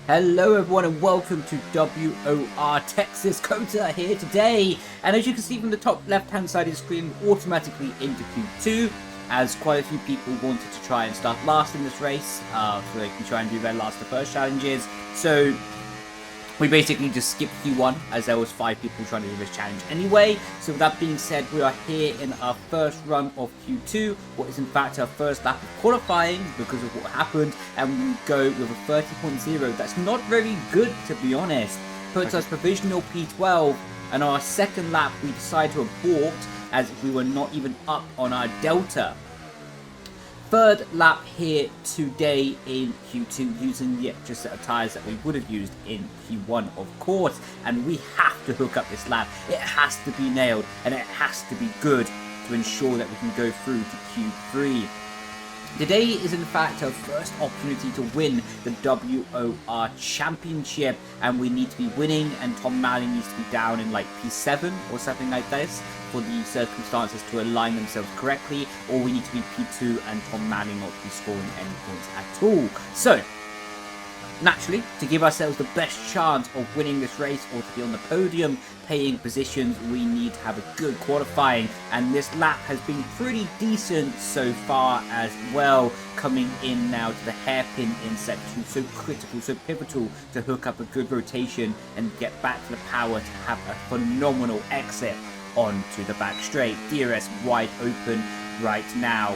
Hello everyone and welcome to WOR Texas. Kota here today, and as you can see from the top left hand side of the screen, automatically into Q2, as quite a few people wanted to try and start last in this race, so they can try and do their last to first challenges. So we basically just skipped Q1 as there was 5 people trying to do this challenge anyway. So with that being said, we are here in our first run of Q2, what is in fact our first lap of qualifying because of what happened, and we go with a 30.0. That's not very good, to be honest. Puts us provisional P12, and our second lap we decided to abort as we were not even up on our delta. Third lap here today in Q2 using the extra set of tyres that we would have used in Q1, of course, and we have to hook up this lap. It has to be nailed and it has to be good to ensure that we can go through to Q3. Today is in fact our first opportunity to win the WOR Championship, and we need to be winning, and Tom Malley needs to be down in like P7 or something like this for the circumstances to align themselves correctly, or we need to be P2 and Tom Malley not be scoring any points at all. So naturally, to give ourselves the best chance of winning this race or to be on the podium paying positions, we need to have a good qualifying, and this lap has been pretty decent so far as well, coming in now to the hairpin in section, so critical, so pivotal to hook up a good rotation and get back to the power to have a phenomenal exit onto the back straight. DRS wide open right now.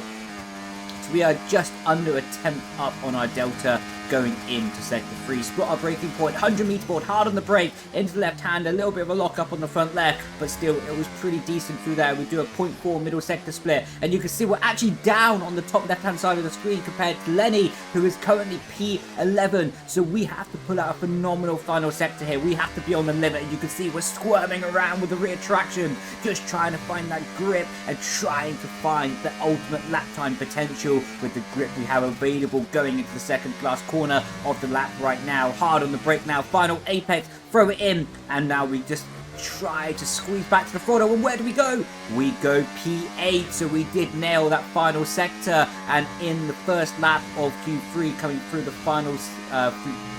So we are just under a tenth up on our delta going into sector 3. Split our braking point, 100 meter board, hard on the brake, into the left hand, a little bit of a lock up on the front left, but still it was pretty decent through there. We do a 0.4 middle sector split, and you can see we're actually down on the top left hand side of the screen compared to Lenny, who is currently P11, so we have to pull out a phenomenal final sector here. We have to be on the limit, and you can see we're squirming around with the rear traction, just trying to find that grip and trying to find the ultimate lap time potential with the grip we have available going into the second last corner of the lap right now. Hard on the brake now, final apex, throw it in, and now we just try to squeeze back to the throttle, and where do we go? We go P8, so we did nail that final sector, and in the first lap of Q3 coming through the final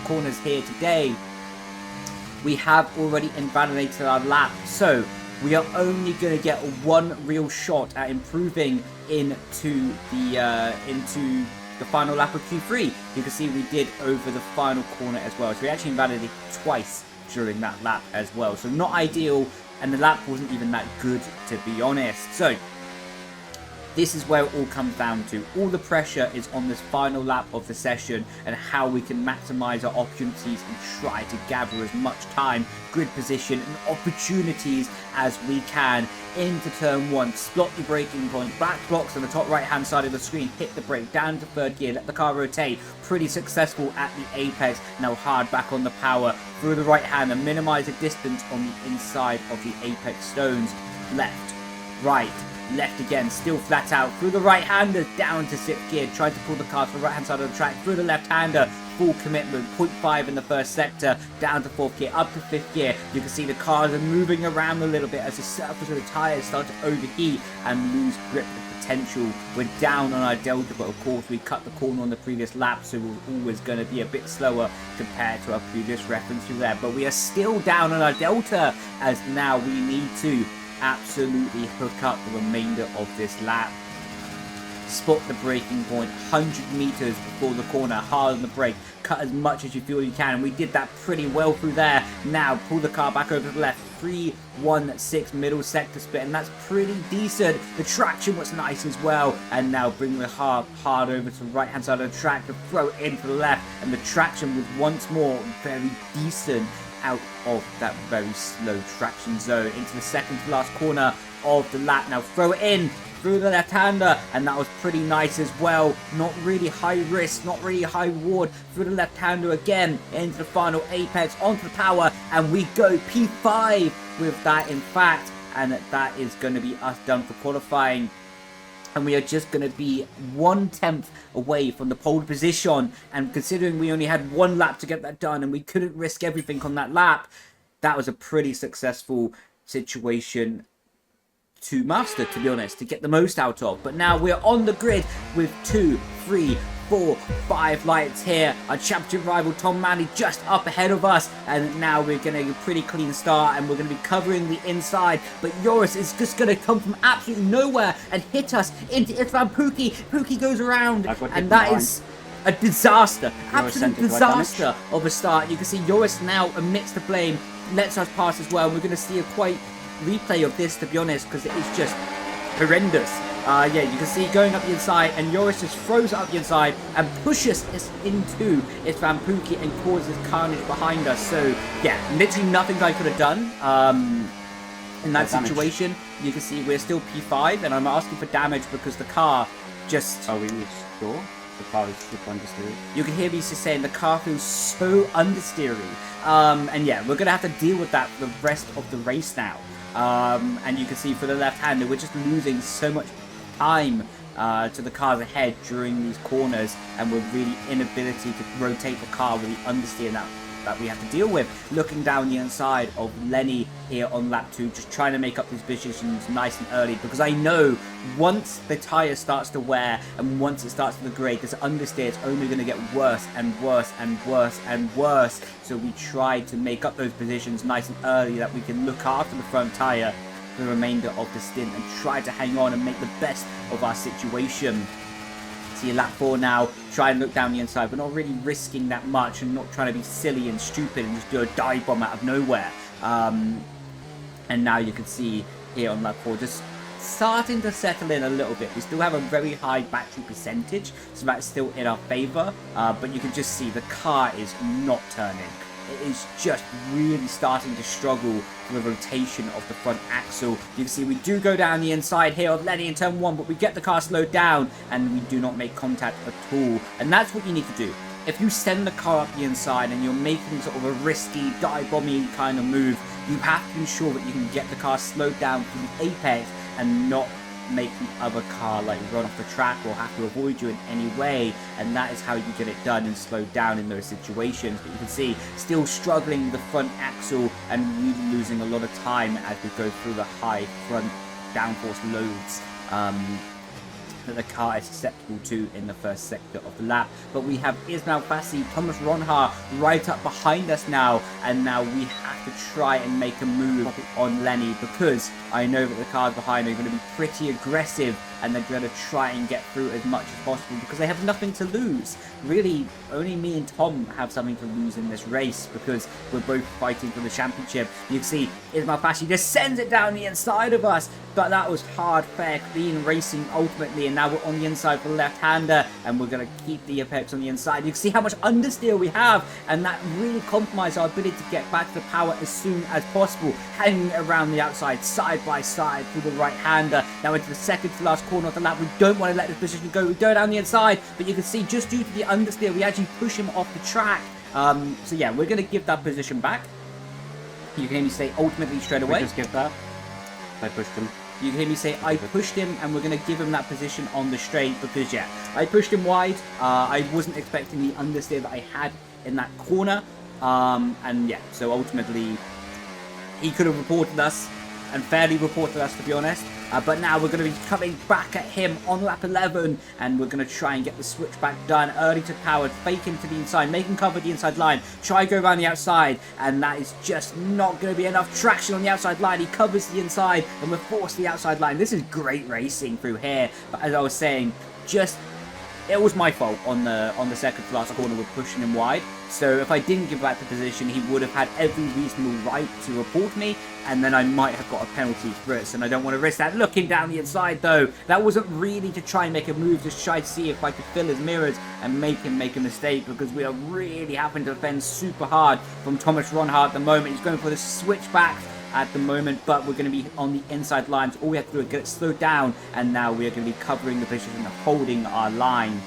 corners here today, we have already invalidated our lap, so we are only going to get one real shot at improving into the final lap of Q3. You can see we did over the final corner as well, so we actually invalidated twice during that lap as well, so not ideal, and the lap wasn't even that good, to be honest. So this is where it all comes down to. All the pressure is on this final lap of the session and how we can maximize our opportunities and try to gather as much time, grid position and opportunities as we can into turn 1. Spot the braking point, back blocks on the top right hand side of the screen, hit the brake, down to third gear, let the car rotate. Pretty successful at the apex, now hard back on the power, through the right hand and minimize the distance on the inside of the apex stones. Left, right, left again, still flat out, through the right hander, down to 6th gear, tried to pull the car to the right hand side of the track, through the left hander, full commitment, 0.5 in the first sector, down to 4th gear, up to 5th gear. You can see the cars are moving around a little bit as the surface of the tyres start to overheat and lose grip potential. We're down on our delta, but of course we cut the corner on the previous lap, so we're always going to be a bit slower compared to our previous reference through there, but we are still down on our delta, as now we need to absolutely hook up the remainder of this lap. Spot the braking point, 100 meters before the corner, hard on the brake, cut as much as you feel you can, and we did that pretty well through there. Now pull the car back over to the left, 3-1-6 middle sector split, and that's pretty decent. The traction was nice as well, and now bring the hard over to the right hand side of the track to throw it into the left, and the traction was once more very decent out of that very slow traction zone into the second to last corner of the lap. Now throw it in through the left hander, and that was pretty nice as well. Not really high risk, not really high reward. Through the left hander again into the final apex, onto the power, and we go P5 with that in fact, and that is going to be us done for qualifying. And we are just going to be 1/10 away from the pole position, and considering we only had one lap to get that done and we couldn't risk everything on that lap, that was a pretty successful situation to master, to be honest, to get the most out of. But now we're on the grid with 2, 3, 4, 5 lights here. Our championship rival Tom Manley just up ahead of us, and now we're going to get a pretty clean start, and we're going to be covering the inside. But Joris is just going to come from absolutely nowhere and hit us into Istvan Pukki. Pukki goes around, and that is a disaster, absolute disaster of a start. You can see Joris now amidst the blame lets us pass as well. We're going to see a quite replay of this, to be honest, because it is just horrendous. Yeah, you can see going up the inside, and Joris just throws it up the inside and pushes us into Istvan Pukki and causes carnage behind us. So yeah, literally nothing I could have done in that situation. You can see we're still P5, and I'm asking for damage because the car just... Are we sure? The car is super understeery. You can hear me just saying the car feels so understeery. And yeah, we're going to have to deal with that for the rest of the race now. And you can see for the left-hander, we're just losing so much time to the cars ahead during these corners, and we're really inability to rotate the car with the understeer that we have to deal with. Looking down the inside of Lenny here on lap 2, just trying to make up these positions nice and early, because I know once the tyre starts to wear and once it starts to degrade, this understeer is only going to get worse and worse and worse and worse. So we try to make up those positions nice and early that we can look after the front tyre for the remainder of the stint and try to hang on and make the best of our situation. See lap 4 now, try and look down the inside. We're not really risking that much and not trying to be silly and stupid and just do a dive bomb out of nowhere. And now you can see here on lap 4 just starting to settle in a little bit. We still have a very high battery percentage, so that's still in our favour. But you can just see the car is not turning. It is just really starting to struggle for the rotation of the front axle. You can see we do go down the inside here of Lenny in turn 1, but we get the car slowed down and we do not make contact at all. And that's what you need to do. If you send the car up the inside and you're making sort of a risky, dive-bomby kind of move, you have to ensure that you can get the car slowed down from the apex and not make the other car like run off the track or have to avoid you in any way. And that is how you get it done and slowed down in those situations. But you can see still struggling with the front axle and really losing a lot of time as we go through the high front downforce loads that the car is susceptible to in the first sector of the lap. But we have Ismail Fassi, Thomas Ronhaar right up behind us now, and now we have to try and make a move on Lenny, because I know that the cars behind are going to be pretty aggressive and they're going to try and get through as much as possible because they have nothing to lose. Really, only me and Tom have something to lose in this race because we're both fighting for the championship. You can see Ismail Fassi just sends it down the inside of us, but that was hard, fair, clean racing ultimately, and now we're on the inside for the left-hander, and we're going to keep the apex on the inside. You can see how much understeer we have, and that really compromises our ability to get back to the power as soon as possible, hanging around the outside, side by side through the right-hander. Now into the second to last corner of the lap. We don't want to let this position go. We go down the inside, but you can see just due to the understeer, we actually push him off the track. So yeah, we're going to give that position back. You can hear me say ultimately straight away. Just give that. I pushed him. You can hear me say I pushed him, and we're going to give him that position on the straight because, yeah, I pushed him wide. I wasn't expecting the understeer that I had in that corner. And, yeah, so ultimately he could have reported us and fairly reported us, to be honest. But now we're going to be coming back at him on lap 11, and we're going to try and get the switchback done early to power, fake him to the inside, make him cover the inside line, try go around the outside, and that is just not going to be enough traction on the outside line. He covers the inside, and we're forced to the outside line. This is great racing through here, but as I was saying, it was my fault on the second to last corner with pushing him wide. So if I didn't give back the position, he would have had every reasonable right to report me, and then I might have got a penalty for it. So I don't want to risk that. Looking down the inside though, that wasn't really to try and make a move, just try to see if I could fill his mirrors and make him make a mistake, because we are really having to defend super hard from Thomas Ronhaar at the moment. He's going for the switchback at the moment, but we're going to be on the inside lines. All we have to do is get it slowed down, and now we are going to be covering the position and holding our line,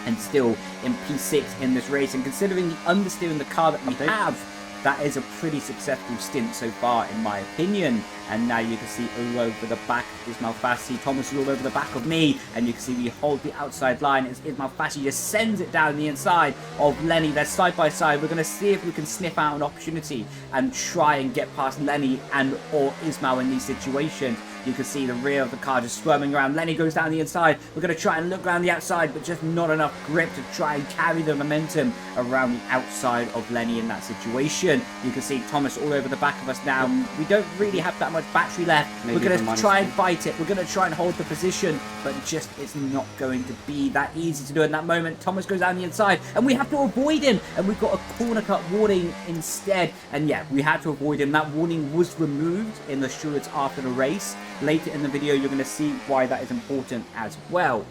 and still in P6 in this race. And considering the understeer in the car that we have, that is a pretty successful stint so far, in my opinion. And now you can see all over the back Ismail Fassi. Thomas is all over the back of me, and you can see we hold the outside line as Ismail Fassi just sends it down the inside of Lenny. They're side by side. We're going to see if we can sniff out an opportunity and try and get past Lenny and or Ismail in these situations. You can see the rear of the car just squirming around. Lenny goes down the inside. We're going to try and look around the outside, but just not enough grip to try and carry the momentum around the outside of Lenny in that situation. You can see Thomas all over the back of us now. We don't really have that much battery left. Maybe We're going to try and fight it. We're going to try and hold the position, but just it's not going to be that easy to do in that moment. Thomas goes down the inside, and we have to avoid him, and we've got a corner cut warning instead. And yeah, we had to avoid him. That warning was removed in the stewards after the race. Later in the video, you're going to see why that is important as well.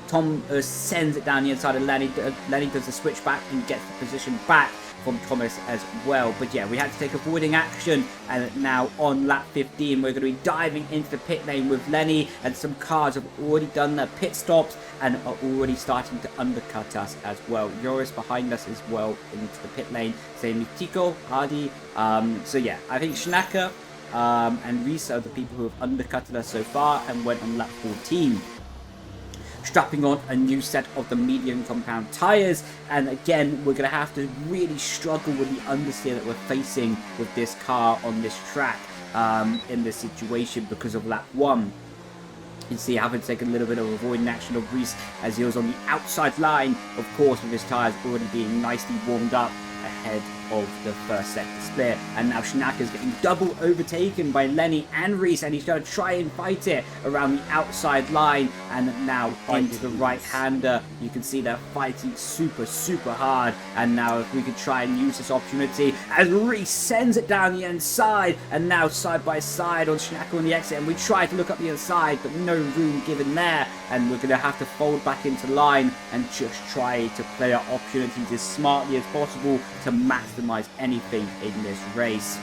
Tom sends it down the inside of Lenny. Lenny does the switch back and gets the position back from Thomas as well. But yeah, we had to take avoiding action, and now on lap 15 we're going to be diving into the pit lane with Lenny, and some cars have already done their pit stops and are already starting to undercut us as well. Joris behind us as well into the pit lane, same with Tico, Hardy. So yeah, I think Schnacke and Reese are the people who have undercutted us so far and went on lap 14. Strapping on a new set of the medium compound tyres, and again we're going to have to really struggle with the understeer that we're facing with this car on this track in this situation because of lap 1. You see having to take a little bit of avoiding action of Reese as he was on the outside line, of course, with his tyres already being nicely warmed up ahead of the first sector split. And now Schnacke is getting double overtaken by Lenny and Reese, and he's going to try and fight it around the outside line, and now into the right-hander. You can see they're fighting super hard, and now if we could try and use this opportunity as Reese sends it down the inside, and now side by side on Schnacke on the exit, and we try to look up the inside, but no room given there, and we're going to have to fold back into line and just try to play our opportunities as smartly as possible to maximize anything in this race.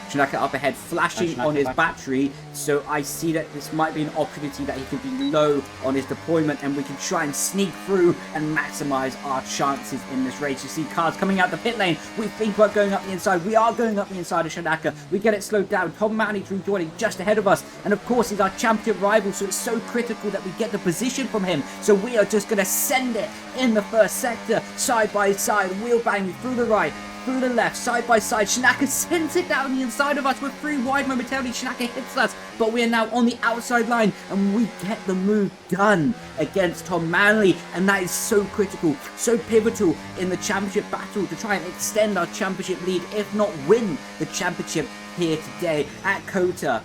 Schnacke up ahead, flashing on his battery, so I see that this might be an opportunity that he could be low on his deployment, and we can try and sneak through and maximize our chances in this race. You see cars coming out the pit lane. We think we're going up the inside. We are going up the inside of Schnacke. We get it slowed down. Tom Manley's rejoining just ahead of us, and of course he's our championship rival, so it's so critical that we get the position from him. So we are just going to send it in the first sector, side by side, wheel banging through the right, through the left, side by side. Schnacke sends it down the inside of us. We're free wide momentarily. Schnacke hits us, but we are now on the outside line, and we get the move done against Tom Manley, and that is so critical, so pivotal in the championship battle to try and extend our championship lead, if not win the championship here today at COTA.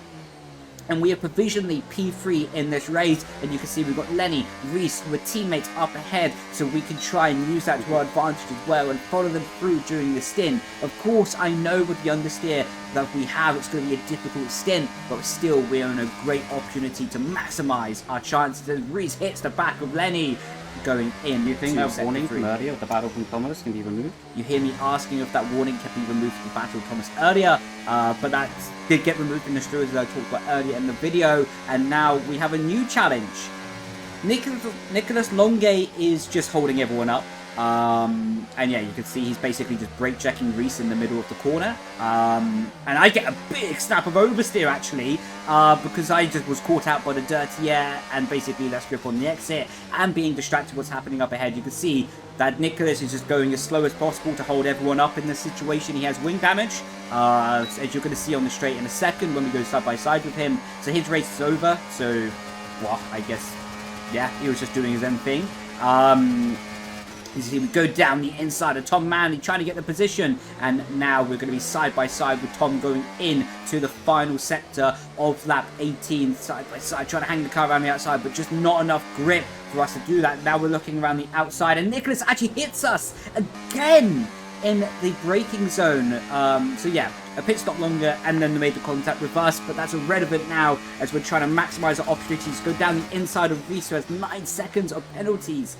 And we are provisionally P3 in this race, and you can see we've got Lenny, Reese with teammates up ahead, so we can try and use that to our advantage as well and follow them through during the stint. Of course, I know with the understeer that we have, it's going to be a difficult stint, but still we're in a great opportunity to maximise our chances as Reese hits the back of Lenny going in. Do you think that warning from earlier of the battle from Thomas can be removed? You hear me asking if that warning can be removed from the battle of Thomas earlier, but that did get removed in the stewards as I talked about earlier in the video, and now we have a new challenge. Nicholas Longue is just holding everyone up. And yeah, you can see he's basically just brake checking Reese in the middle of the corner. And I get a big snap of oversteer actually, because I just was caught out by the dirty air and basically left grip on the exit and being distracted what's happening up ahead. You can see that Nicholas is just going as slow as possible to hold everyone up in this situation. He has wing damage, as you're going to see on the straight in a second when we go side by side with him. So his race is over. So, well, I guess, yeah, he was just doing his own thing. You see we go down the inside of Tom Manley trying to get the position, and now we're going to be side by side with Tom going in to the final sector of lap 18, side by side, trying to hang the car around the outside, but just not enough grip for us to do that. Now we're looking around the outside, and Nicholas actually hits us again in the braking zone. So yeah, a pit stop longer, and then they made the contact with us, but that's irrelevant now as we're trying to maximize our opportunities to go down the inside of Reese, who has 9 seconds of penalties.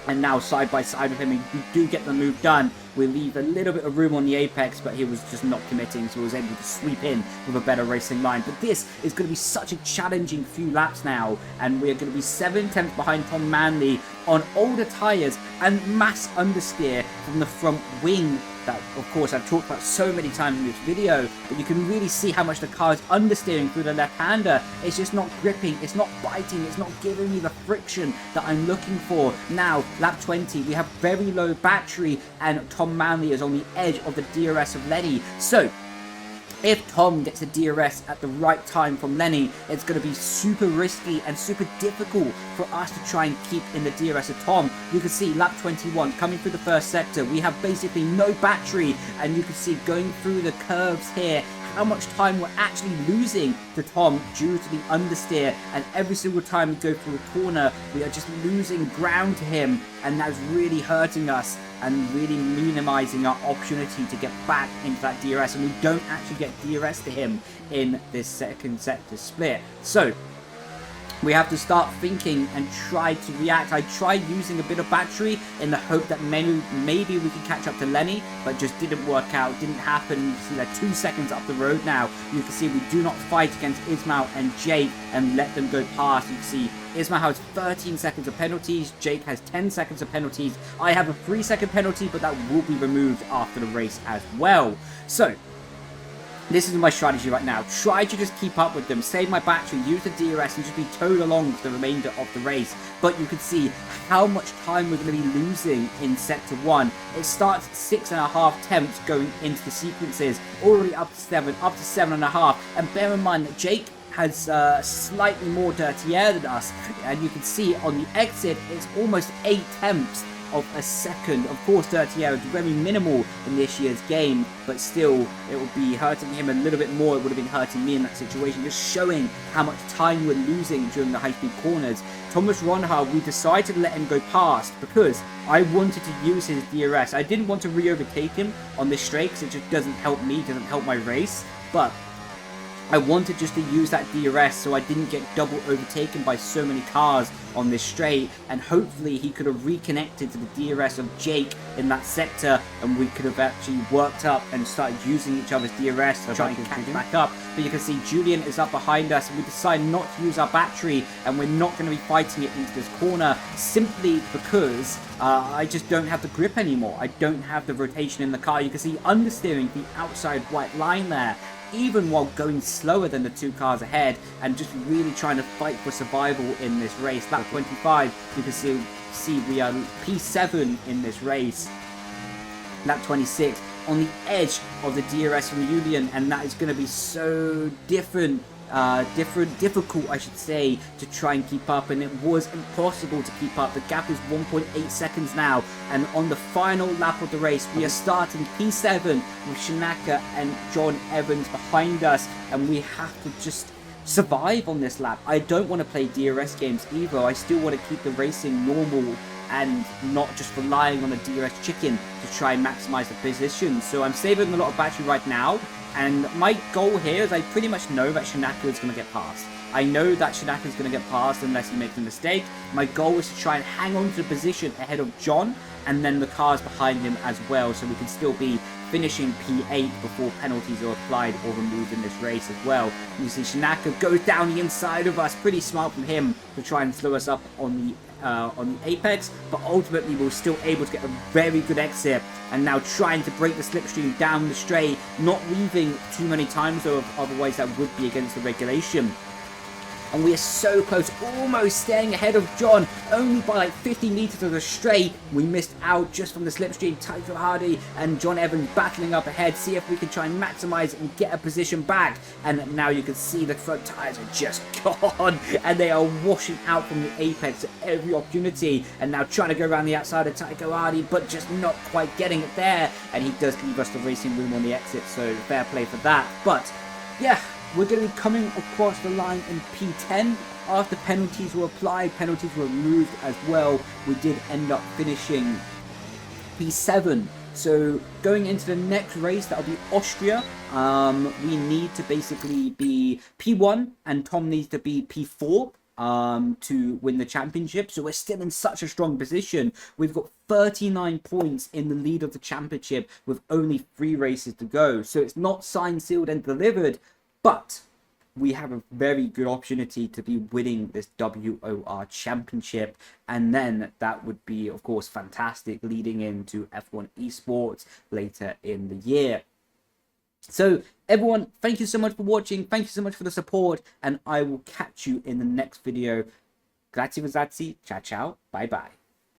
And now side by side with him, we do get the move done. We leave a little bit of room on the apex, but he was just not committing, so he was able to sweep in with a better racing line. But this is going to be such a challenging few laps now, and we're going to be 7/10 behind Tom Manley on older tyres and mass understeer from the front wing that, of course, I've talked about so many times in this video, but you can really see how much the car is understeering through the left-hander. It's just not gripping, it's not biting, it's not giving me the friction that I'm looking for. Now, lap 20, we have very low battery, and Tom Manley is on the edge of the DRS of Lenny. So, if Tom gets a DRS at the right time from Lenny, it's going to be super risky and super difficult for us to try and keep in the DRS of Tom. You can see lap 21 coming through the first sector. We have basically no battery, and you can see going through the curves here how much time we're actually losing to Tom due to the understeer, and every single time we go through a corner we are just losing ground to him, and that's really hurting us and really minimizing our opportunity to get back into that DRS, and we don't actually get DRS to him in this second sector split. So we have to start thinking and try to react. I tried using a bit of battery in the hope that maybe we could catch up to Lenny, but just didn't work out, didn't happen. You see they're 2 seconds up the road now. You can see we do not fight against Ismail and Jake and let them go past. You can see Ismail has 13 seconds of penalties, Jake has 10 seconds of penalties. I have a 3-second penalty, but that will be removed after the race as well. So this is my strategy right now. Try to just keep up with them, save my battery, use the DRS, and just be towed along for the remainder of the race. But you can see how much time we're going to be losing in sector 1. It starts at 6.5 attempts going into the sequences, already up to 7, up to 7.5. And bear in mind that Jake has slightly more dirty air than us, and you can see on the exit it's almost 8 attempts of a second. Of course, dirty air is very minimal in this year's game, but still it will be hurting him a little bit more. It would have been hurting me in that situation, just showing how much time we're losing during the high-speed corners. Thomas Ronha, we decided to let him go past because I wanted to use his DRS. I didn't want to re-overtake him on this straight because it just doesn't help me, doesn't help my race, but I wanted just to use that DRS so I didn't get double overtaken by so many cars on this straight, and hopefully he could have reconnected to the DRS of Jake in that sector, and we could have actually worked up and started using each other's DRS to try and catch back up. But you can see Julian is up behind us, and we decide not to use our battery, and we're not going to be fighting it into this corner simply because I just don't have the grip anymore. I don't have the rotation in the car. You can see understeering the outside white line there, even while going slower than the 2 cars ahead, and just really trying to fight for survival in this race. Lap 25, you can see we are P7 in this race. Lap 26, on the edge of the DRS from Julian, and that is going to be so difficult, I should say, to try and keep up, and it was impossible to keep up. The gap is 1.8 seconds now, and on the final lap of the race we are starting P7 with Shanaka and John Evans behind us, and we have to just survive on this lap. I don't want to play DRS games either. I still want to keep the racing normal and not just relying on a DRS chicken to try and maximize the position. So I'm saving a lot of battery right now, and my goal here is I pretty much know that Shanaka is going to get past. I know that Shanaka is going to get past unless he makes a mistake. My goal is to try and hang on to the position ahead of John, and then the cars behind him as well, so we can still be finishing P8 before penalties are applied or removed in this race as well. You see Shanaka goes down the inside of us. Pretty smart from him to try and slow us up on the apex, but ultimately we're still able to get a very good exit, and now trying to break the slipstream down the straight, not leaving too many times, though otherwise that would be against the regulation. And we are so close, almost staying ahead of John, only by like 50 meters of the straight. We missed out just from the slipstream. Tycho Hardy and John Evans battling up ahead, see if we can try and maximize and get a position back. And now you can see the front tires are just gone, and they are washing out from the apex at every opportunity. And now trying to go around the outside of Tycho Hardy, but just not quite getting it there. And he does leave us the racing room on the exit, so fair play for that. But yeah, we're going to be coming across the line in P10 after penalties were applied. Penalties were removed as well. We did end up finishing P7. So going into the next race, that'll be Austria. We need to basically be P1, and Tom needs to be P4 to win the championship. So we're still in such a strong position. We've got 39 points in the lead of the championship with only 3 races to go. So it's not signed, sealed, and delivered, but we have a very good opportunity to be winning this WOR championship, and then that would be, of course, fantastic leading into F1 esports later in the year. So everyone, thank you so much for watching, thank you so much for the support, and I will catch you in the next video. Grazie, ciao ciao, bye bye.